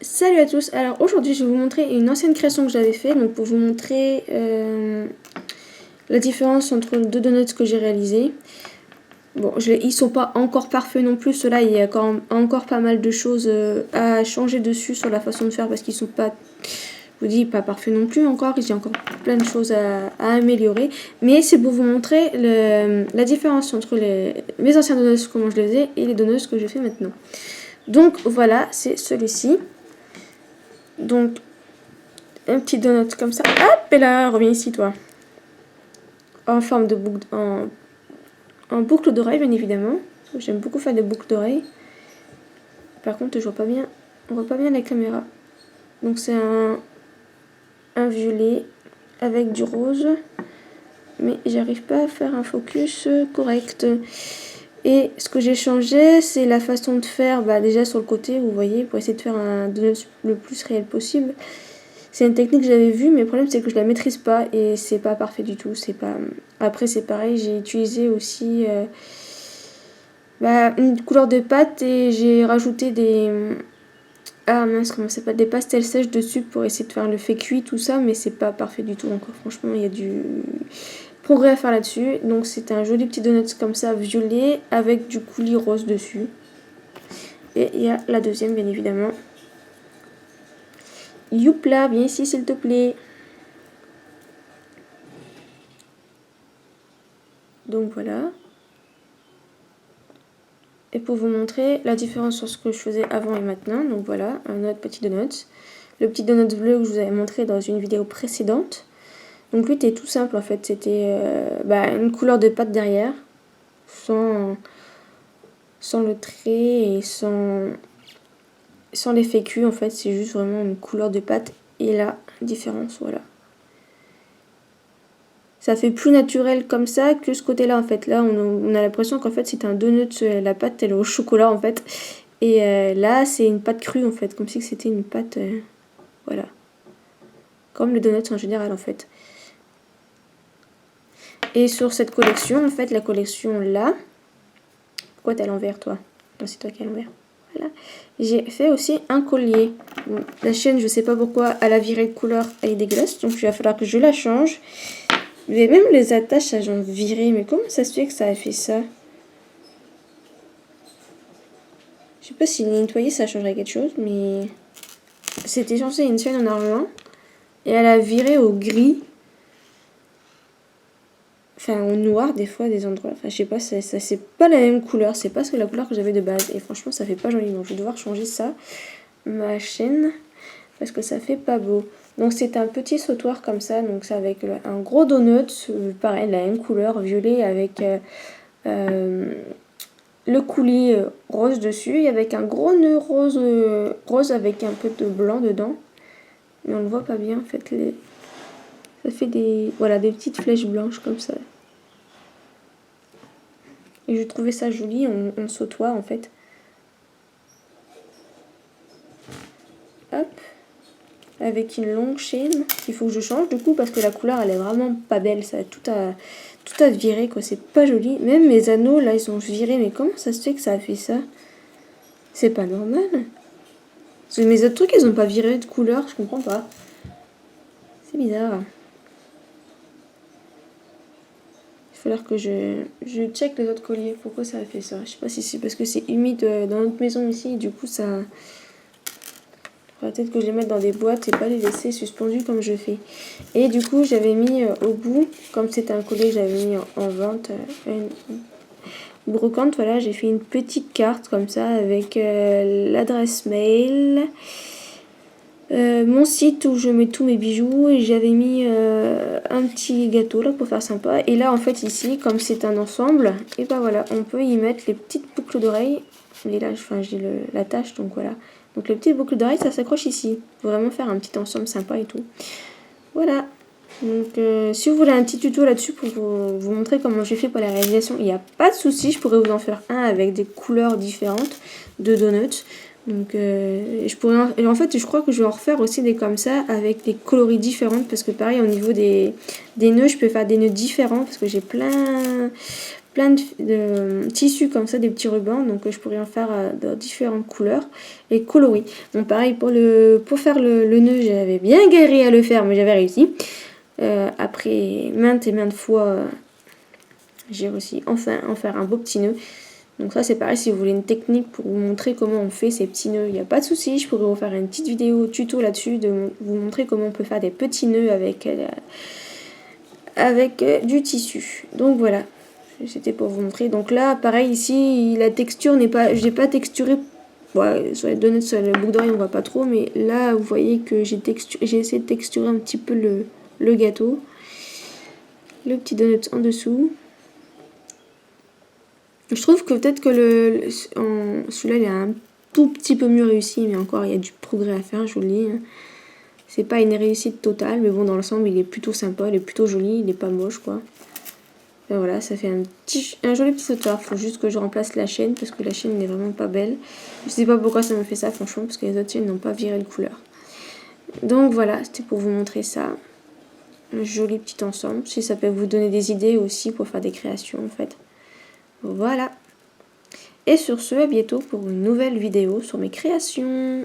Salut à tous, alors aujourd'hui je vais vous montrer une ancienne création que j'avais fait, donc pour vous montrer la différence entre les deux donuts que j'ai réalisés. Bon, ils sont pas encore parfaits non plus, ceux-là il y a encore pas mal de choses à changer dessus sur la façon de faire parce qu'ils sont pas, je vous dis, pas parfaits non plus encore, il y a encore plein de choses à améliorer. Mais c'est pour vous montrer la différence entre mes anciens donuts, comment je les faisais, et les donuts que je fais maintenant. Donc voilà, c'est celui-ci. Donc, un petit donut comme ça. Hop, et là, reviens ici, toi. En forme de boucle, en boucle d'oreille, bien évidemment. J'aime beaucoup faire des boucles d'oreilles. Par contre, je vois pas bien, on voit pas bien la caméra. Donc, c'est un violet avec du rose. Mais j'arrive pas à faire un focus correct. Et ce que j'ai changé, c'est la façon de faire, déjà sur le côté, vous voyez, pour essayer de faire un donut le plus réel possible. C'est une technique que j'avais vue, mais le problème c'est que je la maîtrise pas et c'est pas parfait du tout. Après c'est pareil, j'ai utilisé aussi une couleur de pâte et j'ai rajouté des comment ça s'appelle, des pastels sèches dessus pour essayer de faire le fait cuit tout ça, mais c'est pas parfait du tout encore. Franchement, il y a du progrès à faire là-dessus. Donc c'est un joli petit donut comme ça violet avec du coulis rose dessus. Et il y a la deuxième bien évidemment. Youpla, viens ici s'il te plaît. Donc voilà. Et pour vous montrer la différence sur ce que je faisais avant et maintenant. Donc voilà, un autre petit donut. Le petit donut bleu que je vous avais montré dans une vidéo précédente. Donc lui était tout simple en fait. C'était une couleur de pâte derrière. Sans le trait et sans l'effet cuit en fait. C'est juste vraiment une couleur de pâte. Et la différence, voilà. Ça fait plus naturel comme ça que ce côté-là en fait. Là, on a l'impression qu'en fait c'est un donut, la pâte elle est au chocolat en fait. Et là, c'est une pâte crue en fait, comme si c'était une pâte, voilà. Comme le donut en général en fait. Et sur cette collection, en fait, la collection là, pourquoi t'es à l'envers toi? Non, c'est toi qui es à l'envers. Voilà. J'ai fait aussi un collier. Bon, la chaîne, je sais pas pourquoi, elle a viré de couleur, elle est dégueulasse, donc il va falloir que je la change. Mais même les attaches, elles ont viré. Mais comment ça se fait que ça a fait ça? Je sais pas si nettoyer ça changerait quelque chose, mais c'était censé une chaîne en argent et elle a viré au gris, enfin au noir des fois des endroits. Enfin je sais pas, ça c'est pas la même couleur, c'est pas la couleur que j'avais de base et franchement ça fait pas joli. Donc je vais devoir changer ça, ma chaîne, parce que ça fait pas beau. Donc c'est un petit sautoir comme ça, donc c'est avec un gros donut, pareil la même couleur, violet avec le coulis rose dessus et avec un gros nœud rose avec un peu de blanc dedans. Mais on ne voit pas bien en fait. Ça fait des petites flèches blanches comme ça. Et je trouvais ça joli en sautoir en fait. Hop. Avec une longue chaîne qu'il faut que je change du coup parce que la couleur elle est vraiment pas belle. Ça a tout à virer quoi. C'est pas joli. Même mes anneaux là ils ont viré. Mais comment ça se fait que ça a fait ça? C'est pas normal. Mes autres trucs ils ont pas viré de couleur. Je comprends pas. C'est bizarre. Il va falloir que je check les autres colliers. Pourquoi ça a fait ça? Je sais pas si c'est parce que c'est humide dans notre maison ici. Et du coup, ça. Faudrait peut-être que je les mette dans des boîtes et pas les laisser suspendus comme je fais. Et du coup, j'avais mis au bout, comme c'était un collier, j'avais mis en vente une brocante. Voilà, j'ai fait une petite carte comme ça avec l'adresse mail. Mon site où je mets tous mes bijoux et j'avais mis un petit gâteau là pour faire sympa et là en fait ici comme c'est un ensemble et voilà on peut y mettre les petites boucles d'oreilles mais là j'ai la tâche donc voilà donc les petites boucles d'oreilles ça s'accroche ici faut vraiment faire un petit ensemble sympa et tout voilà donc si vous voulez un petit tuto là-dessus pour vous montrer comment j'ai fait pour la réalisation il n'y a pas de souci, je pourrais vous en faire un avec des couleurs différentes de donuts. Donc en fait je crois que je vais en refaire aussi des comme ça avec des coloris différentes parce que pareil au niveau des nœuds je peux faire des nœuds différents parce que j'ai plein plein de tissus comme ça, des petits rubans, donc je pourrais en faire de différentes couleurs et coloris. Bon, pareil pour faire le nœud, j'avais bien galéré à le faire, mais j'avais réussi. Après maintes et maintes fois, j'ai réussi enfin en faire un beau petit nœud. Donc ça c'est pareil, si vous voulez une technique pour vous montrer comment on fait ces petits nœuds, il n'y a pas de souci, je pourrais vous faire une petite vidéo tuto là-dessus, de vous montrer comment on peut faire des petits nœuds avec du tissu. Donc voilà, c'était pour vous montrer. Donc là pareil ici, la texture n'est pas, j'ai pas texturé, ouais, sur les données sur le boucle d'oreille on voit pas trop, mais là vous voyez que j'ai essayé de texturer un petit peu le gâteau, le petit donut en dessous. Je trouve que peut-être que celui-là il est un tout petit peu mieux réussi, mais encore il y a du progrès à faire, je vous le dis. C'est pas une réussite totale, mais bon, dans l'ensemble il est plutôt sympa, il est plutôt joli, il est pas moche quoi. Et voilà, ça fait un joli petit sautoir. Faut juste que je remplace la chaîne parce que la chaîne n'est vraiment pas belle. Je sais pas pourquoi ça me fait ça franchement, parce que les autres chaînes n'ont pas viré de couleur. Donc voilà, c'était pour vous montrer ça. Un joli petit ensemble, si ça peut vous donner des idées aussi pour faire des créations en fait. Voilà. Et sur ce, à bientôt pour une nouvelle vidéo sur mes créations.